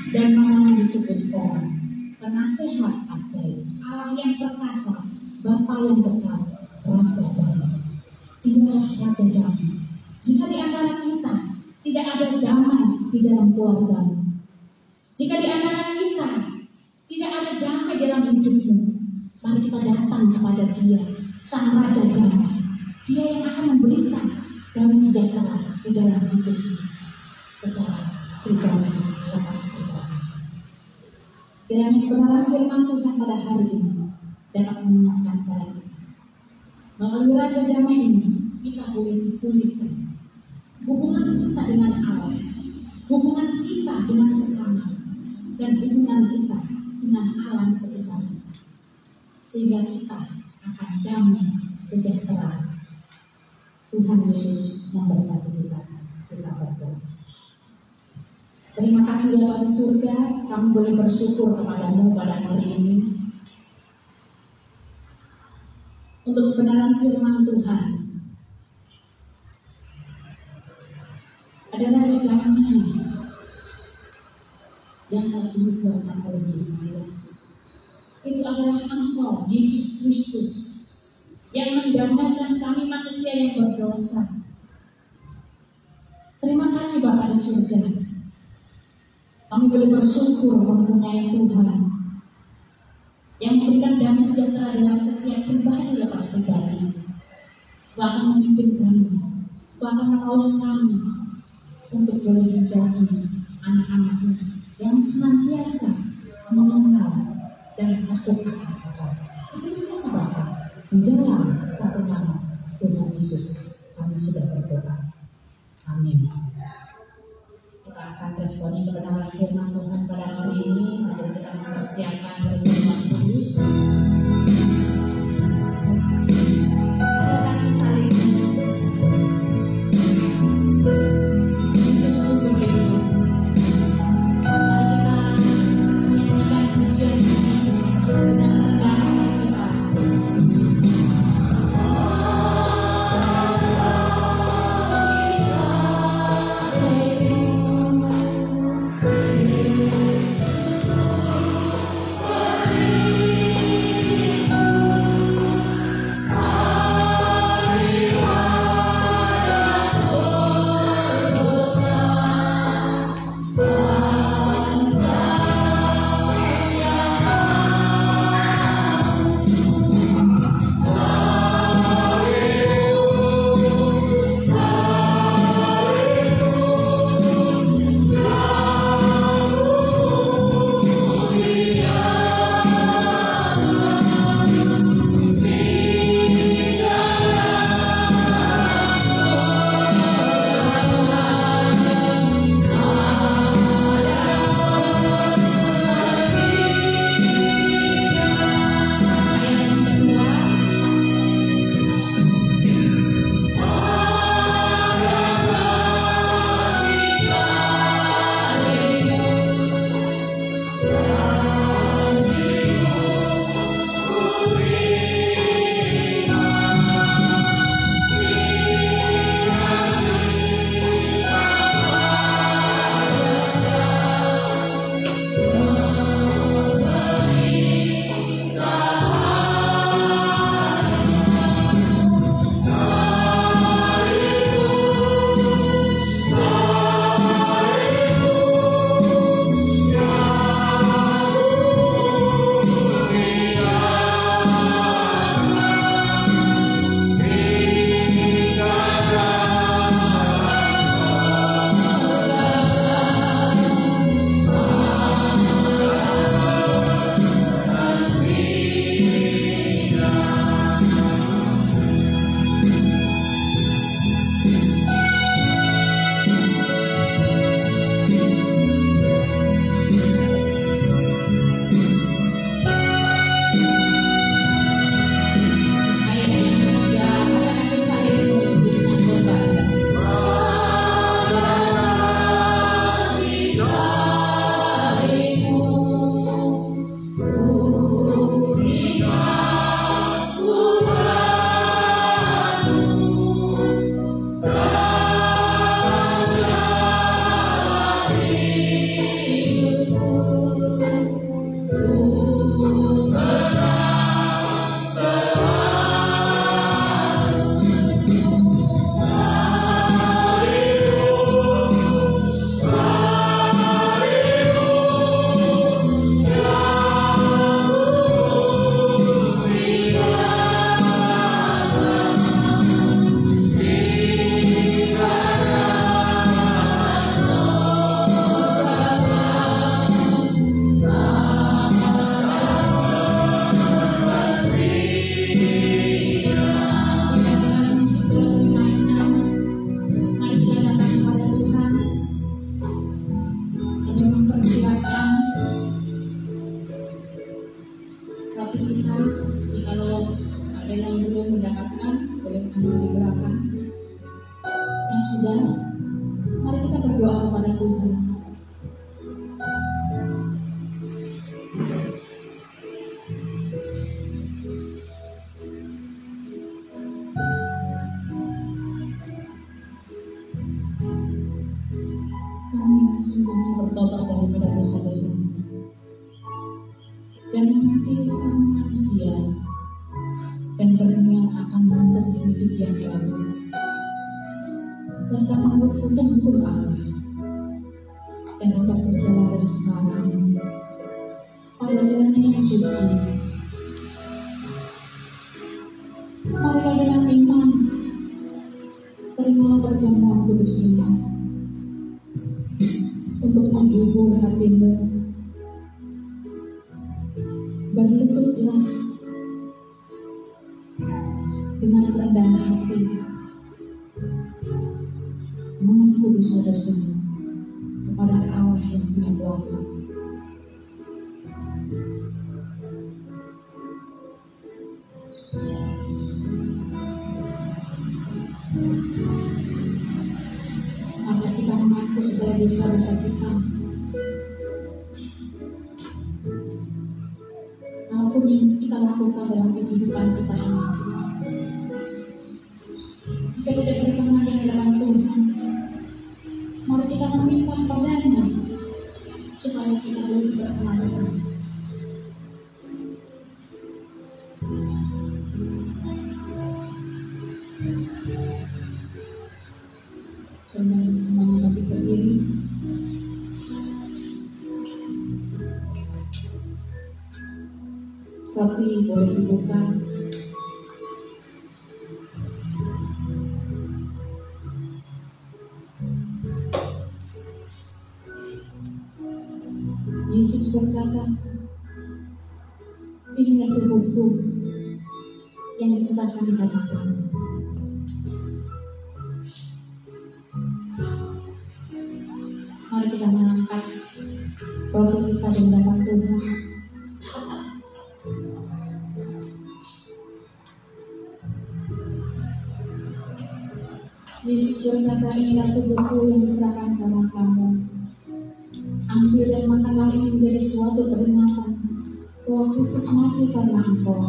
dan namanya disebut orang, penasehat ajaib, Allah yang perkasa, Bapa yang kekal, Raja Damai. Dialah Raja Damai. Jika di antara kita tidak ada damai di dalam keluarga, jika di antara kita tidak ada damai dalam hidupmu, mari kita datang kepada Dia, Sang Raja Damai. Dia yang akan memberikan damai sejahtera di dalam hidupmu secara pribadi lepas pribadi. Kiranya kebenaran firman Tuhan pada hari ini dapat mengingatkan kepada kita. Melalui Raja Damai ini, kita boleh dipulihkan hubungan kita dengan Allah, hubungan kita dengan sesama, dan hubungan kita dengan alam sekitar kita, sehingga kita akan damai sejahtera. Tuhan Yesus memberkati kita. Kita berdoa. Terima kasih Bapa di surga, kami boleh bersyukur kepadamu pada hari ini untuk kebenaran firman Tuhan. Ada Raja Damai yang telah dibuatkan oleh Yesus. Itu adalah Engkau, Yesus Kristus, yang mendamaikan kami manusia yang berdosa. Terima kasih Bapa di surga. Kami boleh bersyukur mempunyai Tuhan yang memberikan damai sejahtera dalam setiap pribadi lepas pribadi. Bahkan memimpin kami, bahkan menolong kami untuk boleh menjadi anak-anak-Mu yang senantiasa mengenal dan takut akan Engkau. Terima kasih Bapa. Di dalam satu nama Tuhan Yesus kami sudah berdoa. Amin. Kita akan responi kebenaran firman Tuhan pada hari ini sambil kita mempersiapkan perjamuan kudus. Kita saling Yesus itu beliau. Mari kita menyanyikan pujian ini dengan rendah kita. Oh yang sesungguhnya bertobat daripada dosa-dosa dan mengasihi sesama manusia dan berniat akan menuntut hidup yang baru serta menurut hukum Allah dan hendak berjalan dari sekarang pada jalannya yang suci. Marilah dengan iman terimalah perjamuan kudus ini untuk menghibur hatimu. Berlututlah dengan rendah hati, mengaku dosa-dosamu kepada Allah yang punya kuasa. Maka kita mengaku segala dosa-dosa kita, apapun yang kita lakukan dalam kehidupan kita ini. Jika tidak berkenan di hadapan Tuhan, mari kita meminta kepada-Nya supaya kita lebih berkenan dengan semuanya bagi berdiri. Roti boleh dibuka. Yesus berkata, inilah tubuhku yang diserahkan di hadapan. Mari kita mengangkat roti kita di hadapan Tuhan. Yesus berkata, inilah tubuhku yang diserahkan karena kamu. Ambil dan makanlah, ini menjadi suatu peringatan bahwa Kristus mati karena engkau,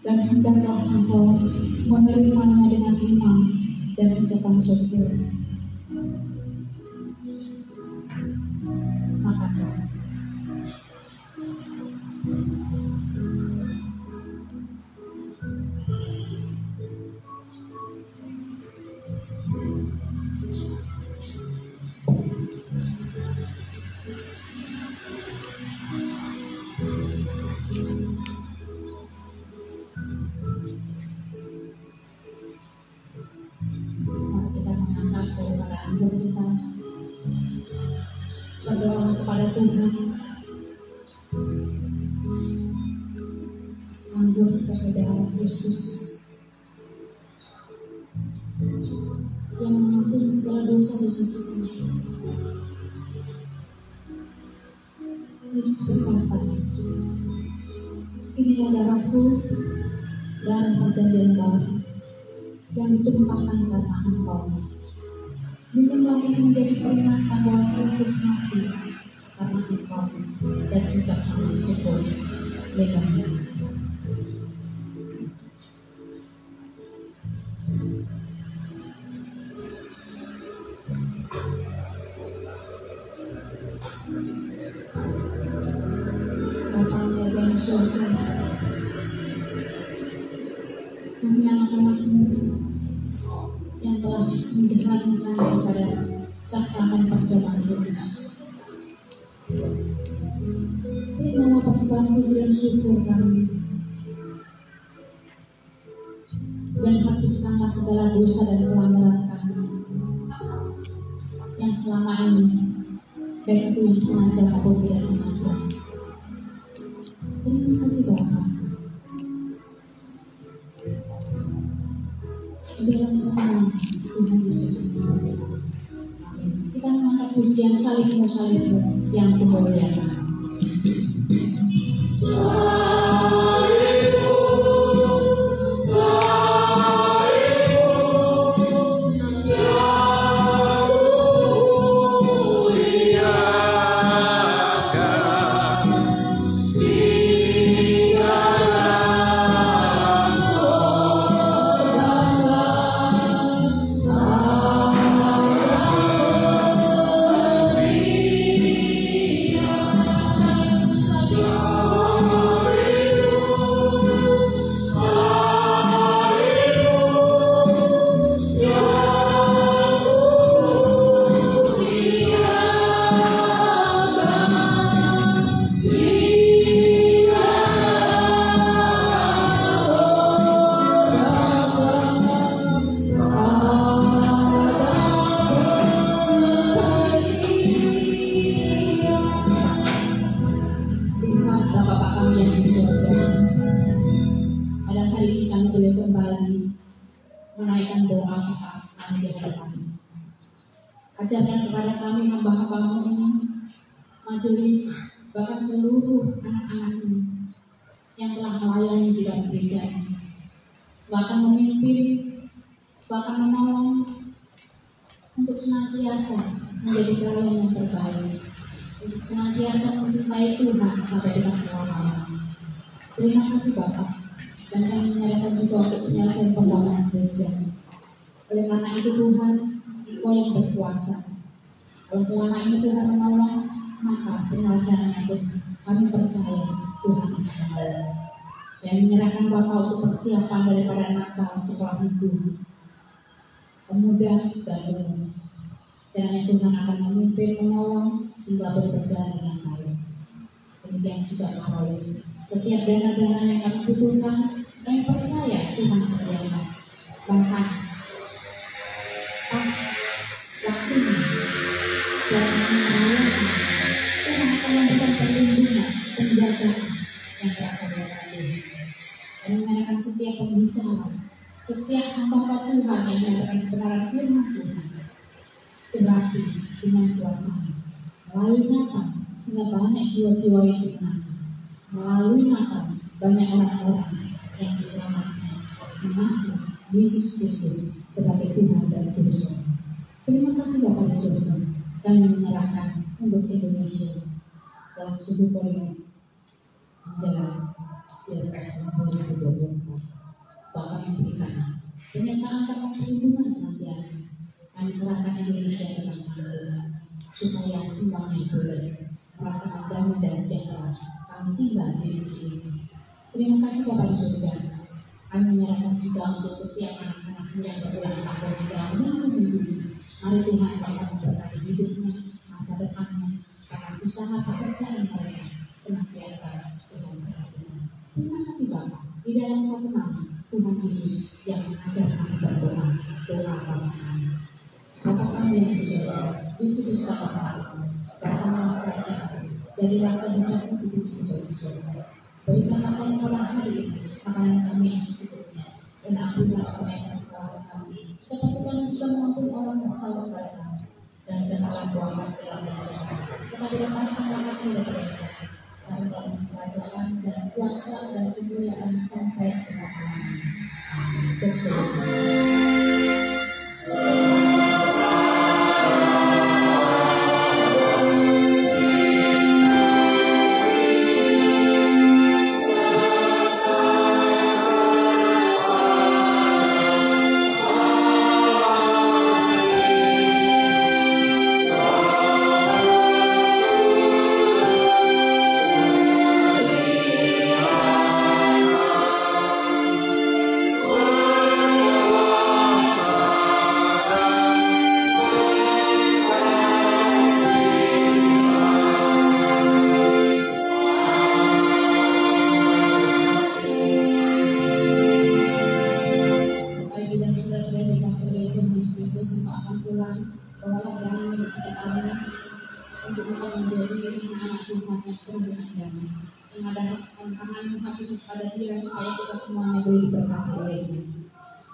dan hendaklah engkau menerimanya dengan iman dan ucapan syukur. Makanlah. Berdoa kepada Tuhan, anggur sebagai darah Kristus yang mengampuni segala dosa-dosa kita. Yesus berkata, inilah darahku, darah perjanjian baru yang ditumpahkan karena engkau. Minumlah, ini menjadi peringatan bahwa Kristus mati karena engkau, dan ucapkan syukur. Legamu. Bapa yang di surga, kami anak-anak-Mu yang telah menjalankan daripada sakramen perjamuan kudus. Terimalah persembahan puji dan syukur kami, dan hapuskanlah segala dosa dan pelanggaran kami yang selama ini, baik itu yang sengaja maupun tidak sengaja. Terima kasih Bapa. Di dalam nama Tuhan Yesus. Amin. Kita mengangkat pujian salibmu yang kemuliaan. Amin. menaikkan doa saat kami di hadapan. Ajarkan kepada kami hamba-hambamu ini, majelis, bahkan seluruh anak-anakmu yang telah melayani di dalam gereja ini, bahkan memimpin, bahkan menolong, untuk senantiasa menjadi pelayan yang terbaik, untuk senantiasa mencintai Tuhan sampai dengan selamanya. Terima kasih Bapak, dan kami menyerahkan juga untuk penyelesaian pembangunan gereja. Oleh karena itu Tuhan, Engkau yang berkuasa. Kalau selama ini Tuhan menolong, maka penyelesaiannya pun kami percaya Tuhan akan menolong. Dan menyerahkan Bapak untuk persiapan daripada Natal sekolah minggu, pemuda dan umum. Kiranya Tuhan akan memimpin, menolong sehingga berjalan dengan baik. Demikian juga melalui setiap dana-dana yang kami butuhkan, kami percaya Tuhan sediakan. Bahkan pas waktunya dan melayani, Tuhan akan memberikan perlindungan, penjagaan yang berasal dari Tuhan. Dan mengenai setiap pembicara, setiap hamba Tuhan yang menyampaikan kebenaran firman Tuhan, berarti dengan kuasa melalui Natal sehingga banyak jiwa-jiwa yang dimenangkan, melalui Natal banyak orang-orang yang diselamatkan mengaku Yesus Kristus sebagai Tuhan dan Juru Selamat. Terima kasih Bapak di surga. Kami menyerahkan untuk Indonesia dalam suhu politik menjelang Pilpres 2024. Bahkan memberikan penyertaan tentang perlindungan senantiasa. Kami serahkan Indonesia dengan Tuhan, supaya semuanya boleh merasakan damai dan sejahtera kami tinggal di negeri ini. Terima kasih Bapak di surga. Kami menyerahkan juga untuk setiap anak-anak yang berulang tahun dalam minggu-minggu ini. Mari Tuhan Bapak memberkati hidupnya, masa depannya, bahkan usaha pekerjaan mereka senantiasa Tuhan perhatikan. Terima kasih Bapak. Di dalam satu nama Tuhan Yesus yang mengajar kami berdoa, doa Bapa kami. Bapa kami yang di surga, dikuduskan namamu, datanglah kerajaan, jadilah kehendakmu di bumi seperti di surga. Berikanlah kami pada hari ini makanan kami yang secukupnya, dan ampunilah kami yang kesalahan kami, seperti kami sudah mengampuni orang yang salah kepada kami. Dan janganlah bawa kami ke dalam pencobaan, tetapi lepaskanlah kami dari yang jahat. Karena dalam kerajaan dan kuasa dan kemuliaan sampai selama-lamanya. Amin.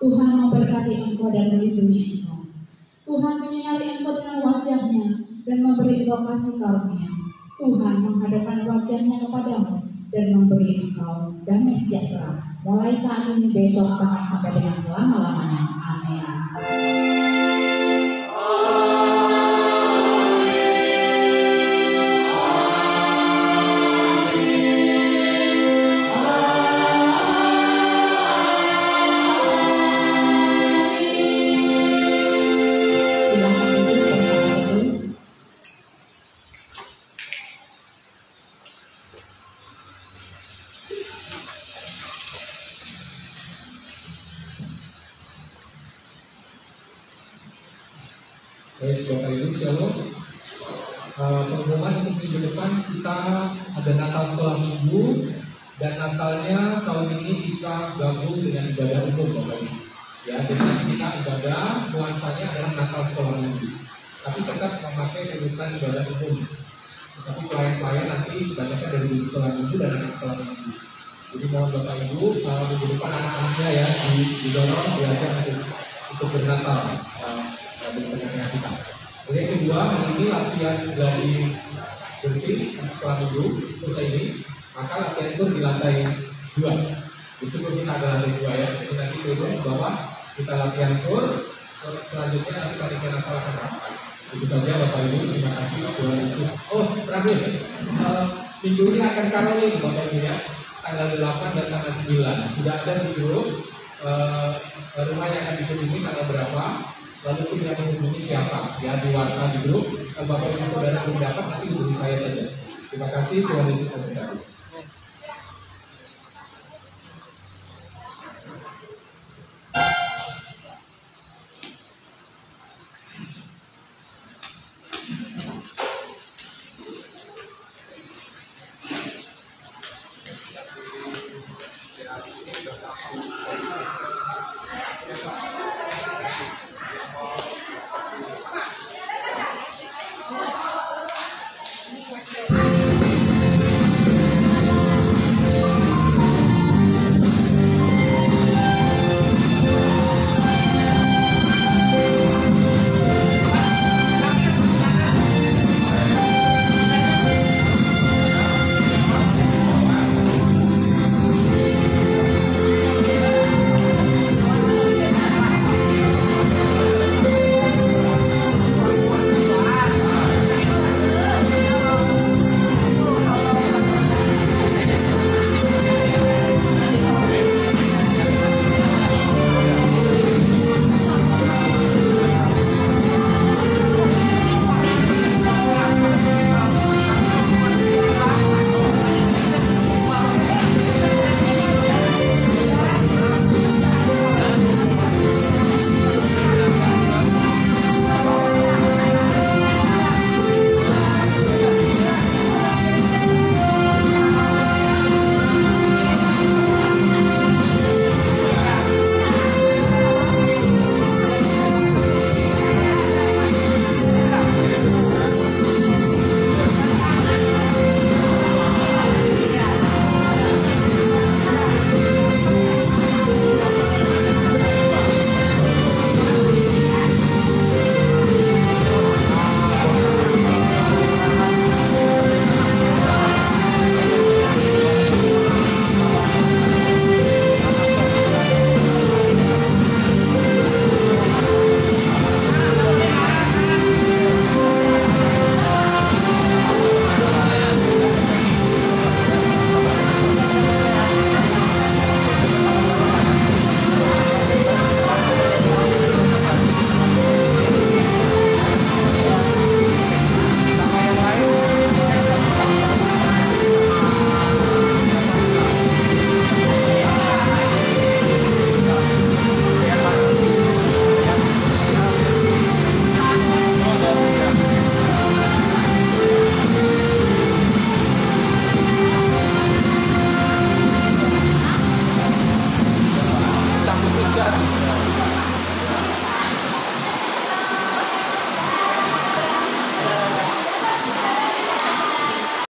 Tuhan memberkati engkau dan melindungi engkau. Tuhan menyinari engkau dengan wajahnya dan memberi engkau kasih karunia. Tuhan menghadapkan wajahnya kepadamu dan memberi engkau damai sejahtera. Mulai saat ini, besok, bahkan sampai dengan selama-lamanya. Amin. Baik Bapak Ibu, Shalom. Pengumuman untuk minggu depan kita ada Natal sekolah minggu, dan Natalnya tahun ini kita gabung dengan ibadah umum Bapak Ibu. Ya, jadi nanti kita ibadah nuansanya adalah Natal sekolah minggu, tapi tetap memakai rujukan ibadah umum. Tapi klien-klien nanti ibadahnya dari sekolah minggu dan anak sekolah minggu. Jadi mohon Bapak Ibu minggu depan anak-anaknya ya didorong belajar untuk bernatal di tengah-tengah kita. Jadi yang kedua, hari ini latihan gladi bersih setelah minggu selesai ini, maka latihan itu di lantai 2. Di sebelum kita ada lantai 2 ya, jadi nanti turun ke bawah kita latihan tur. Selanjutnya nanti panitia Natal akan rapat. Itu saja Bapak Ibu, terima kasih Tuhan Yesus. Oh terakhir, minggu ini akan karolin Bapak Ibu ya, tanggal 8 dan tanggal 9. Sudah ada di grup rumah yang akan dikunjungi tanggal berapa, lalu tim yang menghubungi siapa ya, di WhatsApp di grup. Bapak Ibu saudara belum dapat nanti hubungi saya saja. Terima kasih, Tuhan Yesus memberkati.